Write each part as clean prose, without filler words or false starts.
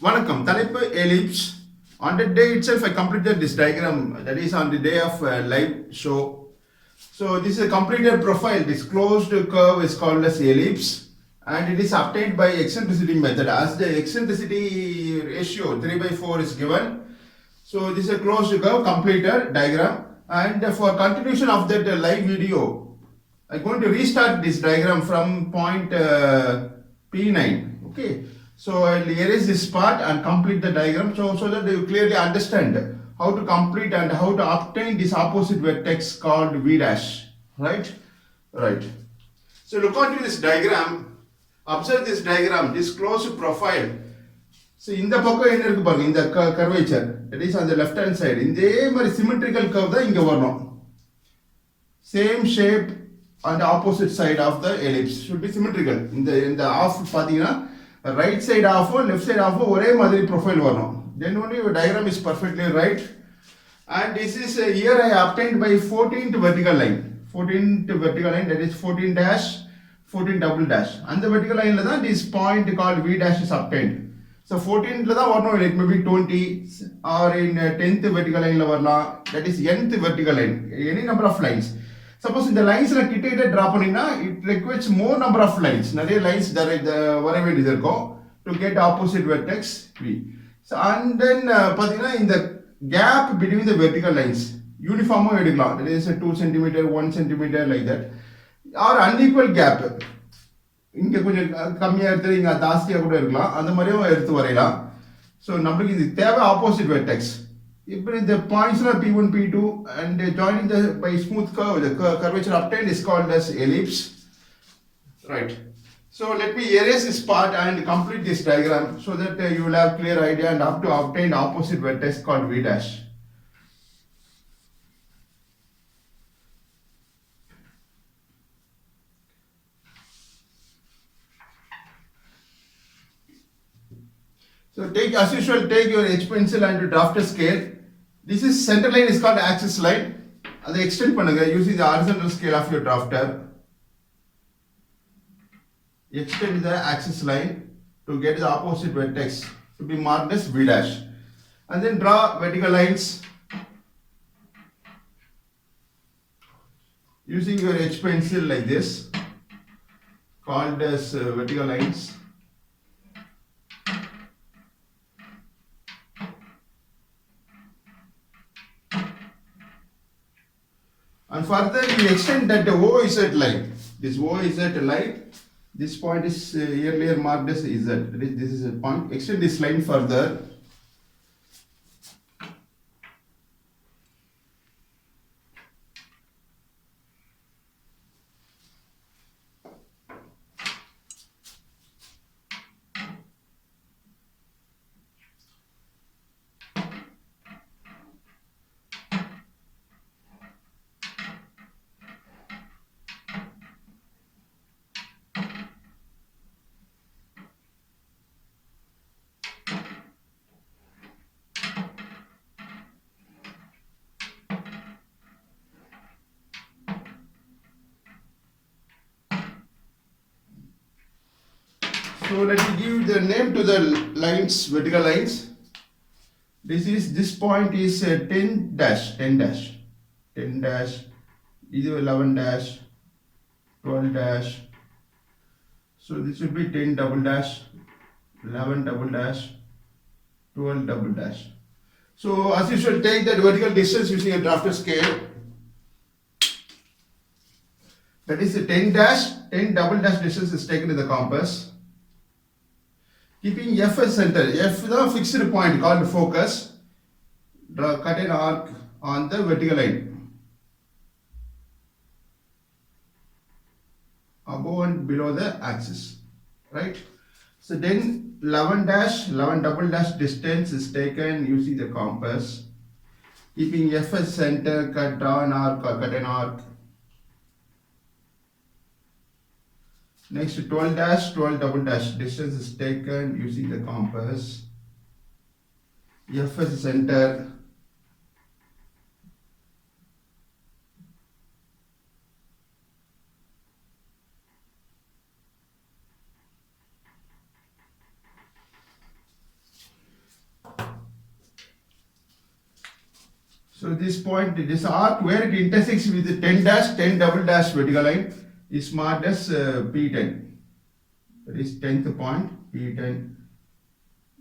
Vanakkam, Talaipu ellipse. On the day itself, I completed this diagram. That is on the day of live show. So this is a completed profile. This closed curve is called as ellipse, and it is obtained by eccentricity method. As the eccentricity ratio 3/4 is given, so this is a closed curve completed diagram. And for continuation of that live video, I'm going to restart this diagram from point P9. Okay, so I'll erase this part and complete the diagram so that you clearly understand how to complete and how to obtain this opposite vertex called V dash. Right? Right. So look onto this diagram. Observe this diagram, this closed profile. So இந்த பக்கம் என்ன இருக்கு பாருங்க, இந்த curvature, that is on the left hand side. இதே மாதிரி symmetrical curve தான் இங்க வரணும். Same shape on the opposite side of the ellipse should be symmetrical. இந்த half பாத்தீங்கன்னா right side half left side half ஒரே மாதிரி profile வரணும். Then only your diagram is perfectly right. And this is here I obtained by 14th vertical line. 14th vertical line, that is 14 dash, 14 double dash. And the vertical line la this point called V dash is obtained. So 14th la varano, it may be 20 or in 10th vertical line la varala, that is nth vertical line, any number of lines. Suppose in the lines la kitta draw panina, it requires more number of lines. Nariya lines vara vendiyது இருக்கும் to get opposite vertex V. So and then pathina in the gap between the vertical lines uniform எடுக்கலாம், that is 2 cm 1 cm like that, or unequal gap, இங்க கொஞ்சம் கம்மியா எடுத்து இங்க ஜாஸ்தியா கூட இருக்கலாம், அந்த மாதிரியும் எடுத்து வரையலாம். ஸோ நம்மளுக்கு இது தேவை ஆப்போசிட் வெர்டெக்ஸ். இப்போ இந்த பாயிண்ட்ஸ்ல P1 P2 and joining the by smooth curve, the curvature obtained is called as ellipse. Right. So let me erase this part and complete this diagram so that you will have clear idea and have to obtain opposite vertex called V dash. So take, as usual, take your H pencil and draft a scale. This is center line is called axis line. அதை extend பண்ணுங்க using the horizontal scale of your drafter. Extend the axis line to get the opposite vertex to be marked as V dash. And then draw vertical lines using your H pencil like this, called as vertical lines. And further you extend that OZ line. This OZ line, this point is earlier marked as Z. This is a point. Extend this line further. So let me give the name to the lines, vertical lines. This point is 10 dash, 10 dash, 10 dash, either 11 dash, 12 dash. So this should be 10 double dash, 11 double dash, 12 double dash. So as you should take that vertical distance using a drafter scale. That is the 10 dash, 10 double dash distance is taken in the compass. Keeping F as center, F is a fixed point called focus. Cut an arc on the vertical line above and below the axis, right? So then 11 dash, 11 double dash distance is taken using the compass. Keeping F as center, draw an arc or cut an arc. Next 12 dash, 12 double dash distance is taken using the compass. F as center. So this point, this arc where it intersects with the 10 dash, 10 double dash vertical line is marked as P10. That is 10th point, P10.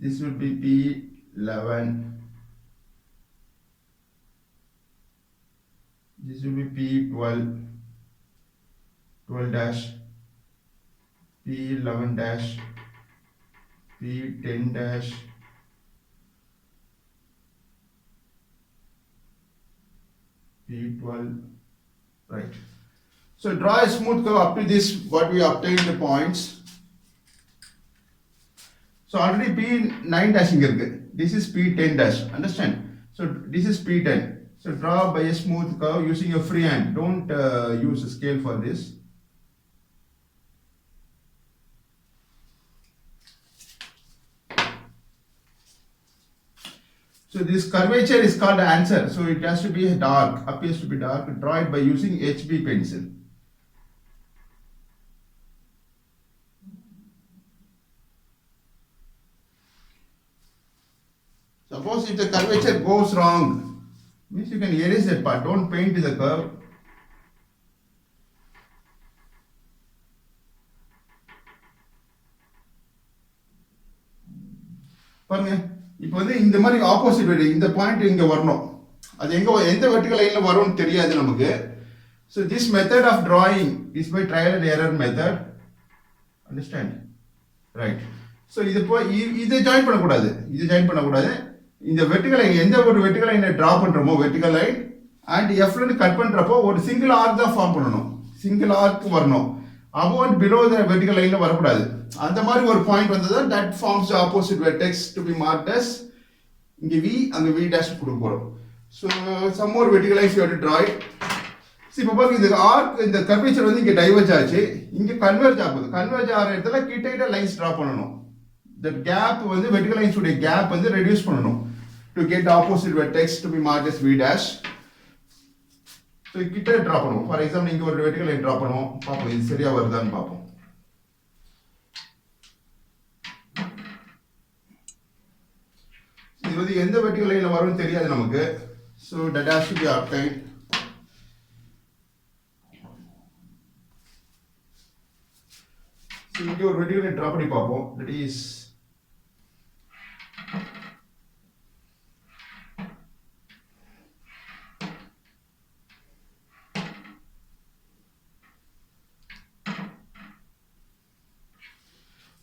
This will be P11. This will be P12, 12 dash, P11 dash, P10 dash, P12, right. So draw a smooth curve up to this, what we obtained the points. So already P9 dash here, this is P10 dash, understand? So this is P10. So draw by a smooth curve using your free hand. Don't use a scale for this. So this curvature is called answer. So it has to be dark, appears to be dark. Draw it by using HB pencil. Suppose if the curvature goes wrong, means you can erase that part. Don't paint the curve. பாருங்க இப்போ வந்து இந்த மாதிரி opposite வெட்டி இந்த point இங்க வரணும். அது எங்க எந்த வெர்டிகல் லைன்ல வரும்னு தெரியாது நமக்கு. So this method of drawing is by trial and error method. Understand? Right. So இதை ஜாயின் பண்ணக்கூடாது. இந்த வெர்டிகல் லைன் எந்த ஒரு வெர்டிகல் லைனை டிரா பண்றோமோ வெர்டிகல் லைன் அண்ட் எஃப்ல இருந்து கட் பண்றப்போ ஒரு சிங்கிள் ஆர்க் தான் ஃபார்ம் பண்ணணும். சிங்கிள் ஆர்க் வரணும். above and below the vertical line வரக்கூடாது. அந்த மாதிரி ஒரு பாயிண்ட் வந்ததா that forms the opposite vertex to be marked as இங்க V அங்க V dash கொடுக்க போறோம். So some more vertical lines you have to draw it. See இப்போ பாருங்க இந்த ஆர்க் இந்த கர்வேச்சர் வந்து இங்க டைவர்ஜ் ஆச்சு. இங்க கன்வர்ஜ் ஆகுது. கன்வர்ஜ் ஆற இடத்துல கிட்ட லைன்ஸ் டிரா பண்ணனும். That gap வந்து vertical lines உடைய gap வந்து ரெடியூஸ் பண்ணனும் to get the opposite vertex to be marked as V dash. So கிட்ட டிரா பண்ணுவோம். ஃபார் எக்ஸாம்பிள் இங்க ஒரு வெர்டிகல் லைன் டிரா பண்ணுவோம். பாப்போம் இது சரியா வருதான்னு பாப்போம். இது வந்து எந்த வெர்டிகல் லைன்ல வரும்னு தெரியாது நமக்கு. So that has to be obtained. So இங்க ஒரு வெர்டிகல் லைன் டிரா பண்ணி பாப்போம். That is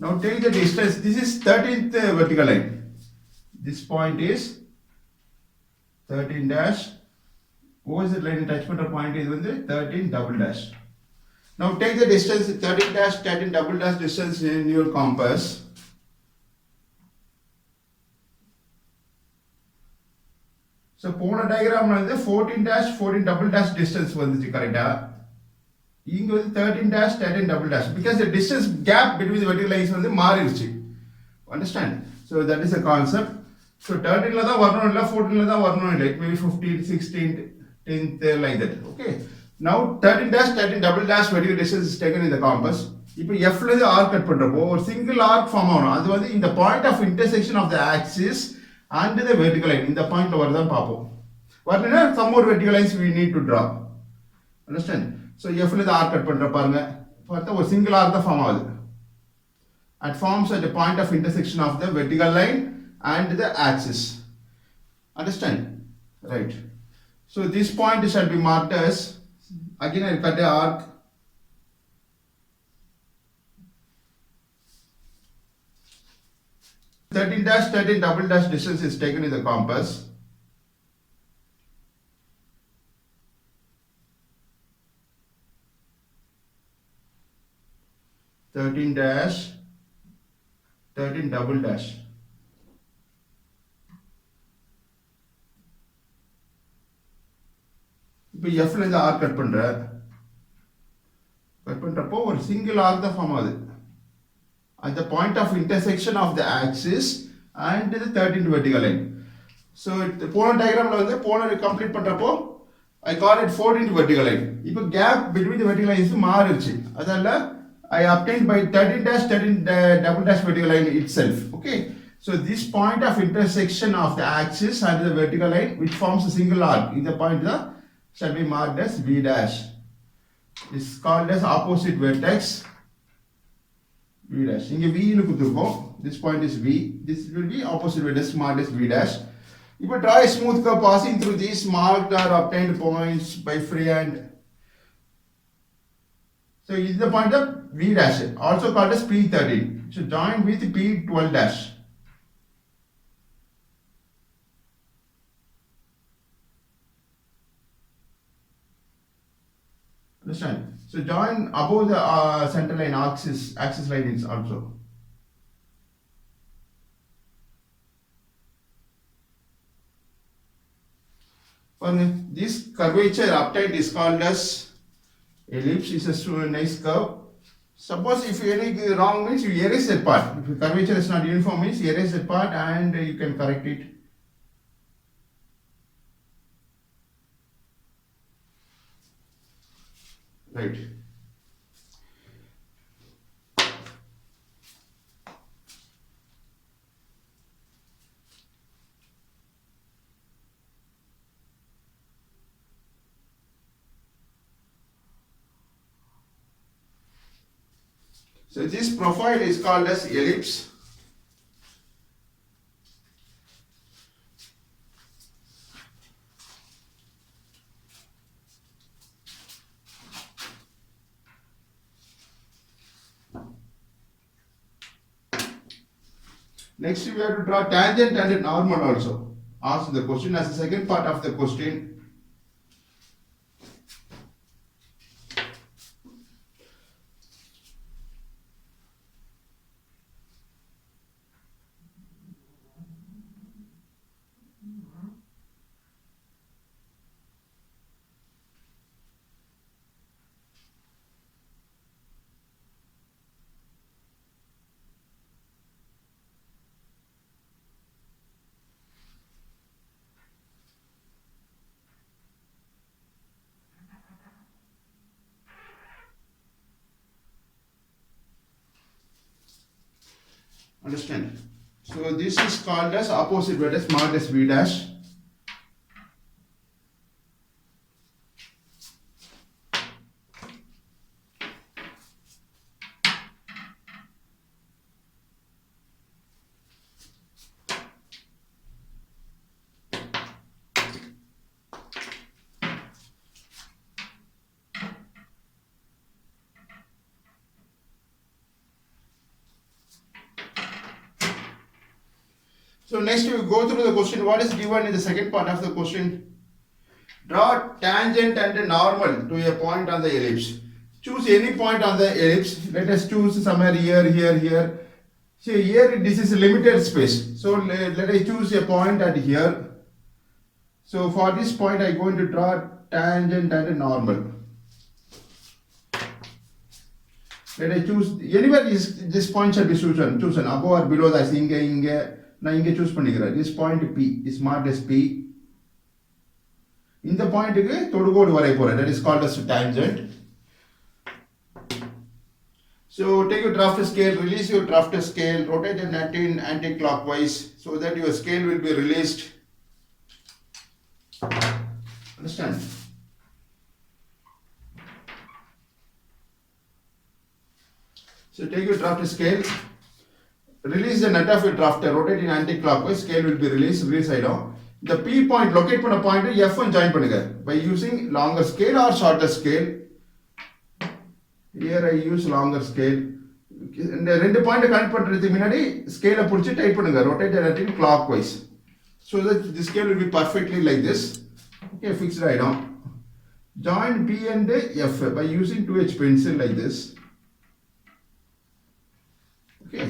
now take the distance. This is 13th vertical line. This point is 13 dash. Opposite line touch பண்ற point இது வந்து 13 double dash. Now take the distance 13 dash 13 double dash distance in your compass. So போன டயகிராம்ல வந்து 14 dash 14 double dash distance வந்துச்சு கரெக்ட்டா? இங்க வந்து 13 dash 13 double dash because the distance gap between the vertical lines வந்து மாறிடுச்சு. Understand? So that is a concept. So 13 ல தான் வரணும் இல்ல 14 ல தான் வரணும் இல்ல. It may be 15th 16th 10th like that. Okay. Now 13 dash 13 double dash vertical distance is taken in the compass. இப்போ F ல இருந்து arc கட் பண்றப்போ ஒரு single arc ஃபார்ம் ஆகும். அது வந்து இந்த point of intersection of the axis and the vertical line இந்த பாயிண்ட்ல வருதான்னு பாப்போம். வரலனா some more vertical lines we need to draw. Understand? So F ல இருந்து arc கட் பண்ற பாருங்க. பார்த்தா ஒரு single arc தான் ஃபார்ம் ஆகுது. It forms at the point of intersection of the vertical line and the axis. Understand? Right. So this point shall be marked as, again I will cut the arc. Thirteen dash 13 double dash distance is taken in the compass. Thirteen dash 13 double dash. இப்போ F ல இருந்து arc cut பண்றப்போ ஒரு single arc தான் form ஆகுது. At the point of intersection of the axis and the 13th vertical line. So போன டயகிராம்ல வந்து போன கம்ப்ளீட் பண்றப்போ I call it 14th vertical line. இப்போ gap between the vertical lines மாறிடுச்சு. அதனால I obtained by 13 dash 13 double dash vertical line itself. Okay. So this point of intersection of the axis and the vertical line which forms a single arc, இந்த point shall be marked as V dash. This is called as opposite vertex V dash. இங்க V னு கொடுத்திருக்கோம். This point is V. This will be opposite vertex marked as V dash. If you draw a smooth curve passing through these marked or obtained points by freehand. So this is the point of V dash, also called as P13. So join with P12 dash. Understand? So join above the center line axis line is also. This curvature obtained is called as ellipse. Is a nice curve. Suppose if any wrong means you erase that part. If the curvature is not uniform means you erase that part and you can correct it. Right. So this profile is called as ellipse. Next we have to draw tangent and normal also. Ask the question as the second part of the question. Understand? So this is called as opposite vertex marked as V dash. So next we go through the question. What is given in the second part of the question? Draw tangent and normal to a point on the ellipse. Choose any point on the ellipse. Let us choose somewhere here, here, here. See here this is a limited space. So let us choose a point at here. So for this point I am going to draw tangent and normal. Let us choose anywhere this point shall be chosen above or below that. நான் இங்கே choose பண்ணிக்கிறேன். This point P is marked as P. இந்த பாயிண்ட்டுக்கு தொடுகோடு வரைய போறேன். That is called as tangent. So take your drafter scale, release your drafter scale, rotate the net in anti-clockwise so that your scale will be released. Understand? So take your drafter scale. Release the net of your drafter, rotate in anti-clockwise, scale will be released ஆயிடும். The P point, locate பண்ண point F1 join பண்ணுங்க by using longer scale or shorter scale. Here I use longer scale. இந்த ரெண்டு point connect பண்றதுக்கு முன்னாடி ஸ்கேலை பிடிச்சி tight பண்ணுங்க, rotate the net in clockwise so that the scale will be perfectly like this. Okay, fixed ஆயிடும். Join P and F by using 2H pencil like this. Okay.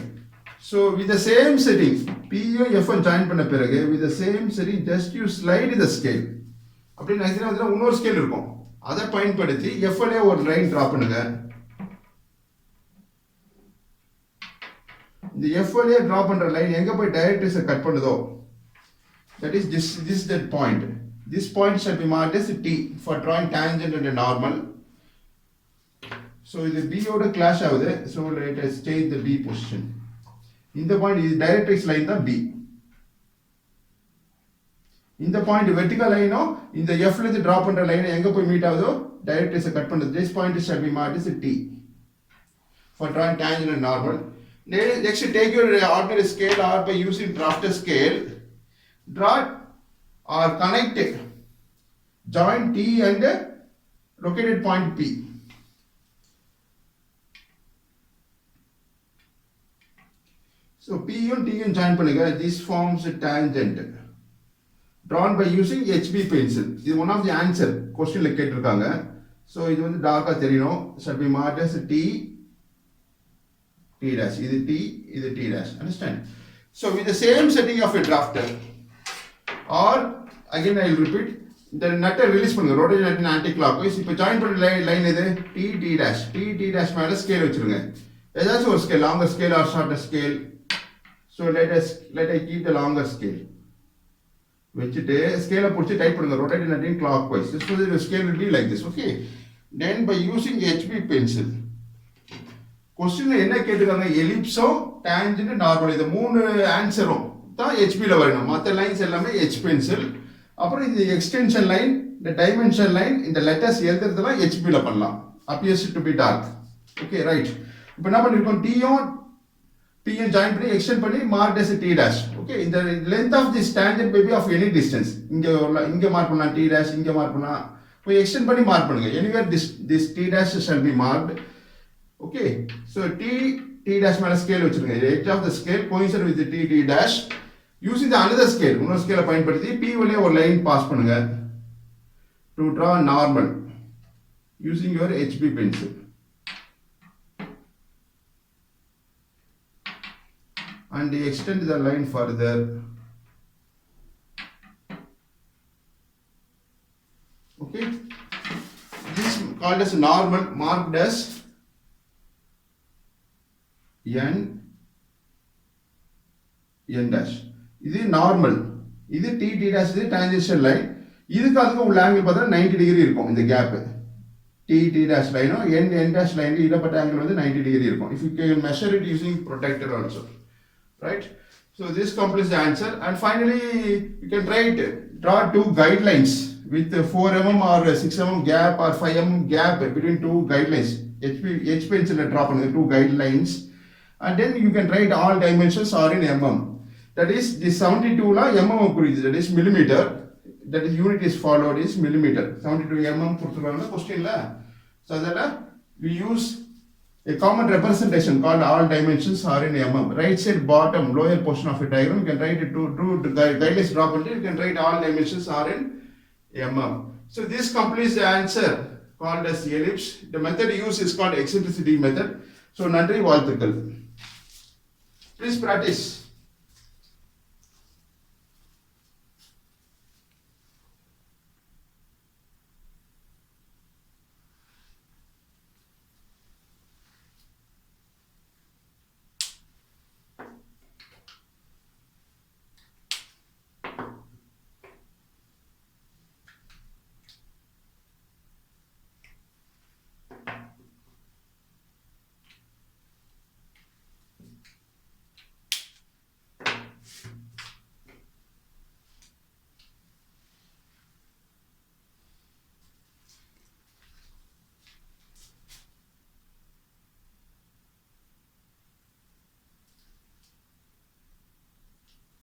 So with the same setting, P and F1 join பண்ண பிறகு with the same setting just you slide the scale. அப்படி நினைச்சீங்கன்னா அதுல இன்னொரு scale இருக்கும், அதை பயன்படுத்தி F1 ஒரு லைன் டிரா பண்ணுங்க. இந்த F1 டிரா பண்ற லைன் எங்க போய் டைரக்ட்ரிக்ஸை கட் பண்ணுதோ, that is this that point. This point shall be marked as T for drawing tangent and a normal. So இது B ஓட clash ஆகுது. So let us change the B position. இந்த point இது directrix line தான் B. இந்த point vertical லைனோ இந்த F ல இருந்து டிரா பண்ற லைன் எங்க போய் மீட் ஆகுதோ டைரக்ட்ரிக்ஸை கட் பண்றது. This point shall be marked as T for drawing tangent and normal. Next, take your ordinary scale or by using drafter scale, draw or connect join T and located point P. So P and T and join பண்ணுங்க. This forms a tangent drawn by using HB pencil. இது one of the answer questionல கேட்டிருக்காங்க. So இது வந்து டார்க்கா தெரியணும். Shall be marked as T dash. இது T, இது T dash. Understand? So with the same setting of a drafter, or again I will repeat, the nut release பண்ணுங்க. rotate nut in anti-clockwise. இப்போ join பண்ண line இது T dash. T dash மேல scale வச்சிருங்க. ஏதாச்சும் ஒரு scale, longer scale or shorter scale. So let us keep the longer scale. வச்சிட்டு ஸ்கேலை பிடிச்சி டைப் பண்ணுங்க. rotate nut in clockwise. So the scale will be like this. Okay. Then by using HB pencil, question என்ன கேட்டிருக்காங்க, எலிப்ஸோ tangent normal, இந்த மூணு ஆன்சரும் தான் HB ல வரணும். மற்ற லைன்ஸ் எல்லாமே H பென்சில். அப்புறம் இந்த எக்ஸ்டென்ஷன் லைன், இந்த டைமென்ஷன் லைன், இந்த லெட்டர்ஸ் எழுதுறதெல்லாம் HB ல பண்ணலாம். appears to be dark. Okay right. இப்போ என்ன பண்ணிருக்கோம், P ஜாயின் பண்ணி எக்ஸ்டெண்ட் பண்ணி mark as T dash. Okay, இந்த length of this tangent may be of any distance. இங்க மார்க் பண்ணலாம் T dash, இங்க மார்க் பண்ணலாம். போய் எக்ஸ்டெண்ட் பண்ணி மார்க் பண்ணுங்க. Anywhere this T dash shall be marked. Okay, so T dash மேல scale வச்சிருங்க. edge of the scale coincide with the T dash. Using the another scale, இன்னொரு ஸ்கேலை பயன்படுத்தி P வழியா ஒரு லைன் பாஸ் பண்ணுங்க to draw normal using your HB pencil. And extend the line further. Okay, this is called as normal, marked as N dash. இது normal, இது T dash, இது tangential line. இதுக்கு அதுக்கு உள்ள ஆங்கிள் பார்த்தா 90 டிகிரி இருக்கும். இந்த கேப் T dash லைனும் N dash லைன் இடப்பட்ட ஆங்கிள் வந்து 90 டிகிரி இருக்கும். If you can measure it using protractor also, right? So this completes the answer. And finally you can draw two guidelines with 4 mm or 6 mm gap or 5 mm gap between two guidelines. H pencil draw பண்ணுங்க two guidelines. And then you can write all dimensions are in mm. That is, the 72 la mm குறிது, that is millimeter. That is unit is followed is millimeter. 72 mm கொடுத்துருக்காங்க question la. So that we use a common representation called all dimensions are in mm. Right side bottom lower portion of a diagram you can write it to guidelines drop it. You can write all dimensions are in mm. So this completes the answer called as ellipse. The method used is called eccentricity method. So நன்றி, வாழ்த்துக்கள். Please practice.